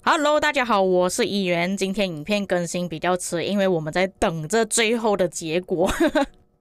Hello，大家好，我是议员。今天影片更新比较迟，因为我们在等着最后的结果。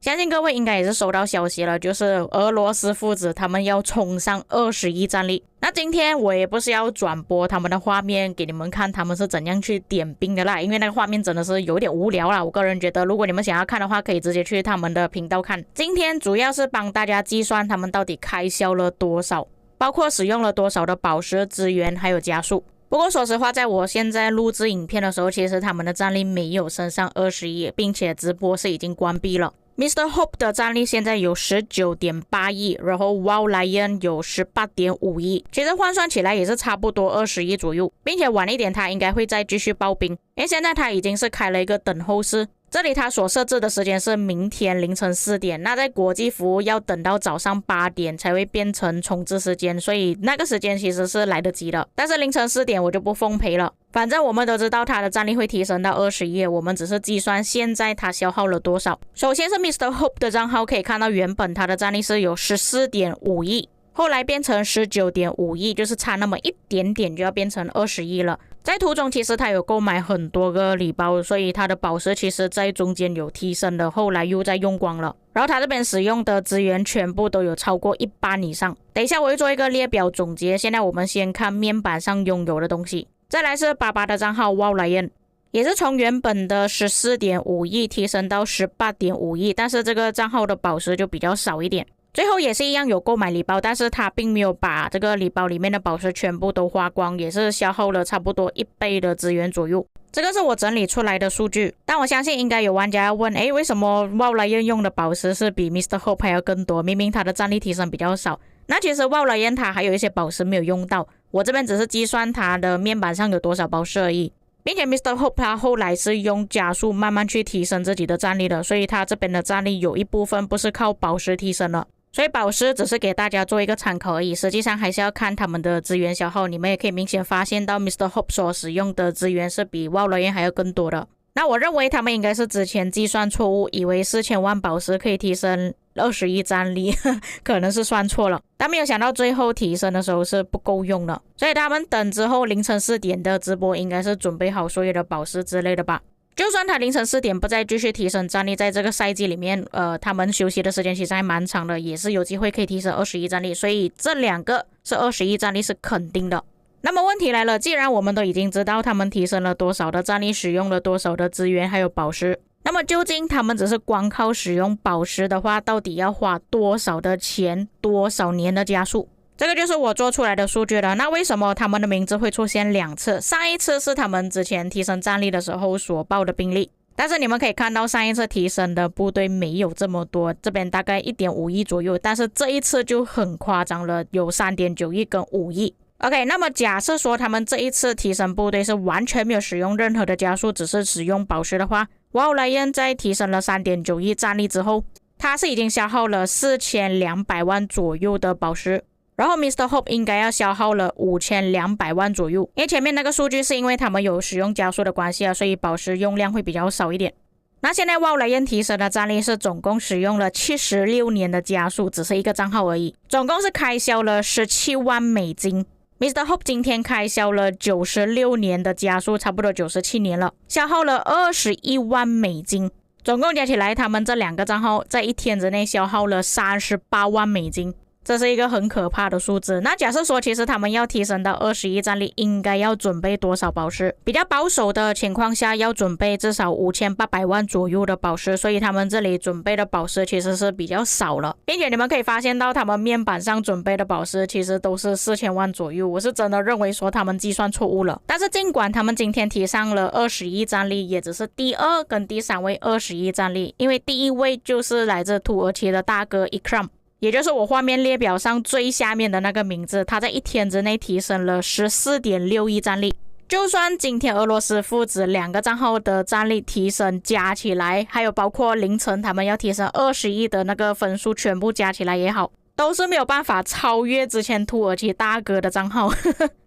相信各位应该也是收到消息了，就是俄罗斯父子他们要冲上20亿战力。那今天我也不是要转播他们的画面给你们看，他们是怎样去点兵的啦，因为那个画面真的是有点无聊啦。我个人觉得，如果你们想要看的话，可以直接去他们的频道看。今天主要是帮大家计算他们到底开销了多少，包括使用了多少的宝石资源还有加速。不过说实话，在我现在录制影片的时候，其实他们的战力没有升上20亿，并且直播是已经关闭了。Mr. Hope 的战力现在有 19.8 亿，然后 Wow Lion 有 18.5 亿，其实换算起来也是差不多20亿左右，并且晚一点他应该会再继续爆兵，因为现在他已经是开了一个等候室。这里它所设置的时间是明天凌晨4点，那在国际服务要等到早上8点才会变成重置时间，所以那个时间其实是来得及的。但是凌晨4点我就不奉陪了，反正我们都知道它的战力会提升到20亿，我们只是计算现在它消耗了多少。首先是 Mr. Hope 的账号，可以看到原本它的战力是有 14.5 亿，后来变成 19.5 亿，就是差那么一点点就要变成20亿了。在途中其实他有购买很多个礼包，所以他的宝石其实在中间有提升的，后来又在用光了。然后他这边使用的资源全部都有超过1半以上。等一下我会做一个列表总结，现在我们先看面板上拥有的东西。再来是爸爸的账号 Wow Lion， 也是从原本的 14.5 亿提升到 18.5 亿，但是这个账号的宝石就比较少一点。最后也是一样有购买礼包，但是他并没有把这个礼包里面的宝石全部都花光，也是消耗了差不多1倍的资源左右。这个是我整理出来的数据，但我相信应该有玩家要问，为什么 Wow Lion 用的宝石是比 Mr. Hope 还要更多？明明他的战力提升比较少。那其实 Wow Lion 他还有一些宝石没有用到，我这边只是计算他的面板上有多少宝石而已。并且 Mr. Hope 他后来是用加速慢慢去提升自己的战力的，所以他这边的战力有一部分不是靠宝石提升了。所以宝石只是给大家做一个参考而已，实际上还是要看他们的资源消耗。你们也可以明显发现到 Mr. Hope 所使用的资源是比 Wow Lion 还要更多的。那我认为他们应该是之前计算错误，以为4000万宝石可以提升20亿战力，可能是算错了，但没有想到最后提升的时候是不够用的。所以他们等之后凌晨4点的直播应该是准备好所有的宝石之类的吧。就算他凌晨4点不再继续提升战力，在这个赛季里面他们休息的时间其实还蛮长的，也是有机会可以提升20亿战力，所以这两个是20亿战力是肯定的。那么问题来了，既然我们都已经知道他们提升了多少的战力，使用了多少的资源还有宝石，那么究竟他们只是光靠使用宝石的话，到底要花多少的钱，多少年的加速？这个就是我做出来的数据了。那为什么他们的名字会出现2次？上一次是他们之前提升战力的时候所报的兵力，但是你们可以看到上一次提升的部队没有这么多，这边大概 1.5 亿左右，但是这一次就很夸张了，有 3.9 亿跟5亿。OK， 那么假设说他们这一次提升部队是完全没有使用任何的加速，只是使用宝石的话， Wow Lion 在提升了 3.9 亿战力之后，他是已经消耗了4200万左右的宝石，然后 Mr. Hope 应该要消耗了5200万左右，因为前面那个数据是因为他们有使用加速的关系所以宝石用量会比较少一点。那现在 Wow Lion 提升的战力是总共使用了76年的加速，只是一个账号而已，总共是开销了17万美金。Mr. Hope 今天开销了96年的加速，差不多97年了，消耗了21万美金，总共加起来他们这两个账号在一天之内消耗了38万美金，这是一个很可怕的数字。那假设说其实他们要提升到20亿战力，应该要准备多少宝石？比较保守的情况下要准备至少5800万左右的宝石，所以他们这里准备的宝石其实是比较少了，并且你们可以发现到他们面板上准备的宝石其实都是4000万左右，我是真的认为说他们计算错误了。但是尽管他们今天提上了20亿战力，也只是第2跟第3位20亿战力，因为第1位就是来自土耳其的大哥 Ikram，也就是我画面列表上最下面的那个名字，他在一天之内提升了 14.6 亿战力。就算今天俄罗斯父子2个账号的战力提升加起来，还有包括凌晨他们要提升20亿的那个分数全部加起来也好，都是没有办法超越之前土耳其大哥的账号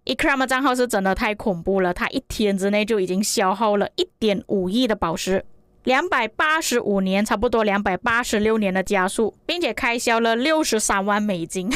Ikram 的账号是真的太恐怖了，他一天之内就已经消耗了 1.5 亿的宝石。285年，差不多286年的加速，并且开销了63万美金，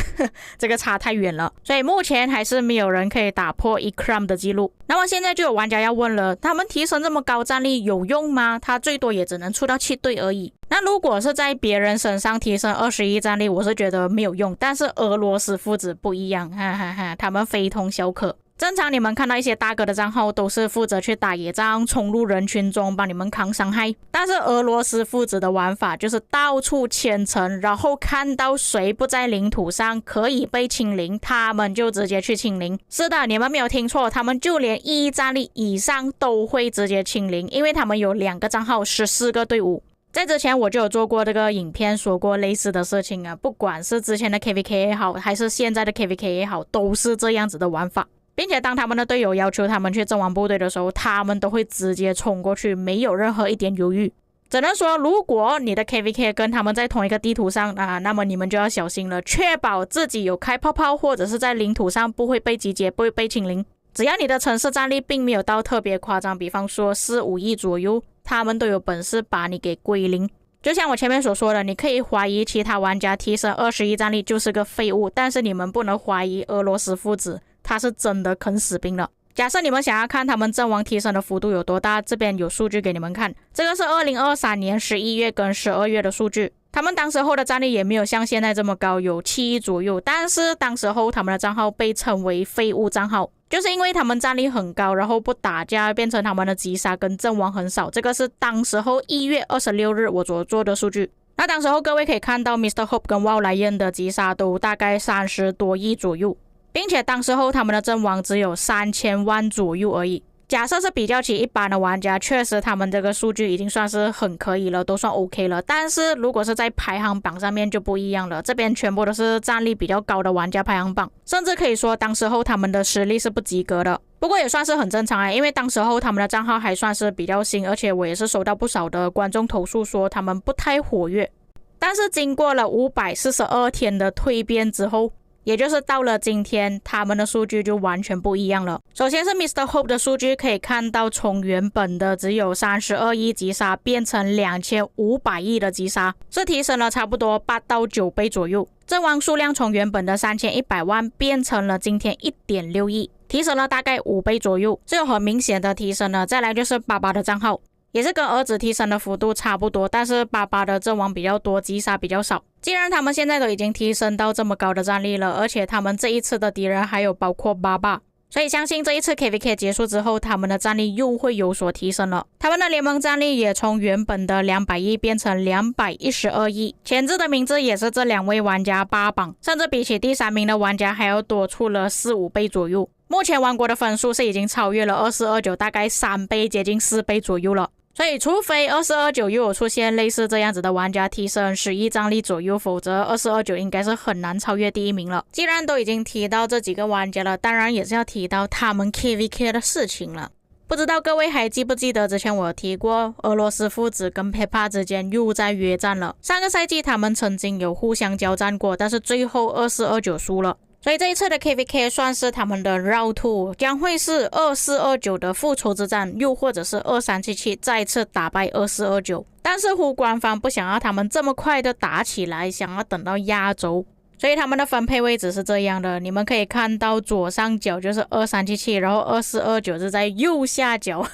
这个差太远了，所以目前还是没有人可以打破 Ikram 的记录。那么现在就有玩家要问了，他们提升这么高战力有用吗？他最多也只能出到7队而已。那如果是在别人身上提升21战力，我是觉得没有用，但是俄罗斯父子不一样，哈哈哈，他们非同小可。正常你们看到一些大哥的账号都是负责去打野仗，冲入人群中帮你们扛伤害，但是俄罗斯父子的玩法就是到处牵城，然后看到谁不在领土上可以被清零，他们就直接去清零。是的，你们没有听错，他们就连1战力以上都会直接清零，因为他们有2个账号14个队伍。在之前我就有做过这个影片，说过类似的事情啊，不管是之前的 KVK 也好，还是现在的 KVK 也好，都是这样子的玩法。并且当他们的队友要求他们去阵亡部队的时候，他们都会直接冲过去，没有任何一点犹豫。只能说如果你的 KVK 跟他们在同一个地图上那么你们就要小心了，确保自己有开泡泡或者是在领土上不会被集结，不会被清零。只要你的城市战力并没有到特别夸张，比方说4-5亿左右，他们都有本事把你给归零。就像我前面所说的，你可以怀疑其他玩家提升21战力就是个废物，但是你们不能怀疑俄罗斯父子，他是真的肯死兵了。假设你们想要看他们阵亡提升的幅度有多大，这边有数据给你们看。这个是2023年11月跟12月的数据，他们当时候的战力也没有像现在这么高，有7亿左右，但是当时候他们的账号被称为废物账号，就是因为他们战力很高，然后不打架，变成他们的击杀跟阵亡很少。这个是当时候1月26日我所做的数据。那当时候各位可以看到 Mr. Hope 跟 WoW Lion 的击杀都大概30多亿左右，并且当时候他们的阵亡只有3000万左右而已。假设是比较起一般的玩家，确实他们这个数据已经算是很可以了，都算 OK 了。但是如果是在排行榜上面就不一样了，这边全部都是战力比较高的玩家排行榜，甚至可以说当时候他们的实力是不及格的。不过也算是很正常啊，因为当时候他们的账号还算是比较新，而且我也是收到不少的观众投诉说他们不太活跃。但是经过了542天的蜕变之后，也就是到了今天，他们的数据就完全不一样了。首先是 Mr. Hope 的数据，可以看到从原本的只有32亿击杀变成2500亿的击杀，是提升了差不多8到9倍左右。阵亡数量从原本的3100万变成了今天 1.6 亿，提升了大概5倍左右，是有很明显的提升了。再来就是爸爸的账号，也是跟儿子提升的幅度差不多，但是爸爸的阵亡比较多，击杀比较少。既然他们现在都已经提升到这么高的战力了，而且他们这一次的敌人还有包括爸爸，所以相信这一次 KVK 结束之后，他们的战力又会有所提升了。他们的联盟战力也从原本的200亿变成212亿，前置的名字也是这2位玩家8榜，甚至比起第3名的玩家还要多出了4-5倍左右。目前王国的分数是已经超越了2429，大概3倍，接近4倍左右了。所以除非2429又有出现类似这样子的玩家提升11战力左右，否则2429应该是很难超越第1名了。既然都已经提到这几个玩家了，当然也是要提到他们 KVK 的事情了。不知道各位还记不记得之前我有提过俄罗斯父子跟 Peppa 之间又在约战了。上个赛季他们曾经有互相交战过，但是最后2429输了。所以这一次的 KVK 算是他们的 Round 2， 将会是2429的复仇之战，又或者是2377再次打败2429。但是乎官方不想要他们这么快的打起来，想要等到压轴，所以他们的分配位置是这样的。你们可以看到左上角就是2377，然后2429是在右下角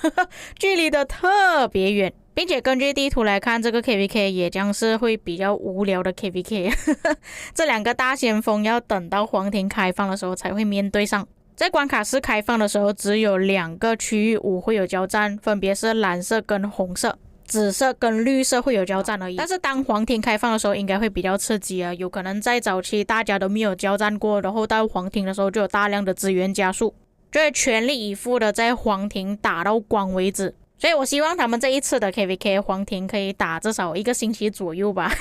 距离的特别远。并且根据地图来看，这个 KVK 也将是会比较无聊的 KVK 这2个大先锋要等到皇庭开放的时候才会面对上。在关卡室开放的时候，只有2个区域5会有交战，分别是蓝色跟红色，紫色跟绿色会有交战而已。但是当皇庭开放的时候应该会比较刺激啊，有可能在早期大家都没有交战过，然后到皇庭的时候就有大量的资源加速，就会全力以赴的在皇庭打到光为止。所以我希望他们这一次的 KVK 皇庭可以打至少1个星期左右吧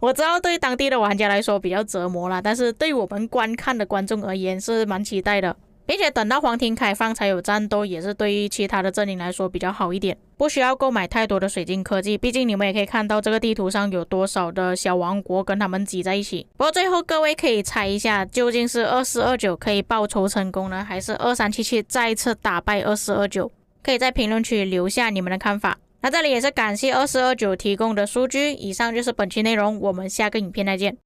我知道对当地的玩家来说比较折磨啦，但是对我们观看的观众而言是蛮期待的。并且等到皇庭开放才有战斗，也是对于其他的阵营来说比较好一点，不需要购买太多的水晶科技。毕竟你们也可以看到这个地图上有多少的小王国跟他们挤在一起。不过最后各位可以猜一下，究竟是2429可以报仇成功呢，还是2377再次打败2429？可以在评论区留下你们的看法。那这里也是感谢2429提供的数据。以上就是本期内容，我们下个影片再见。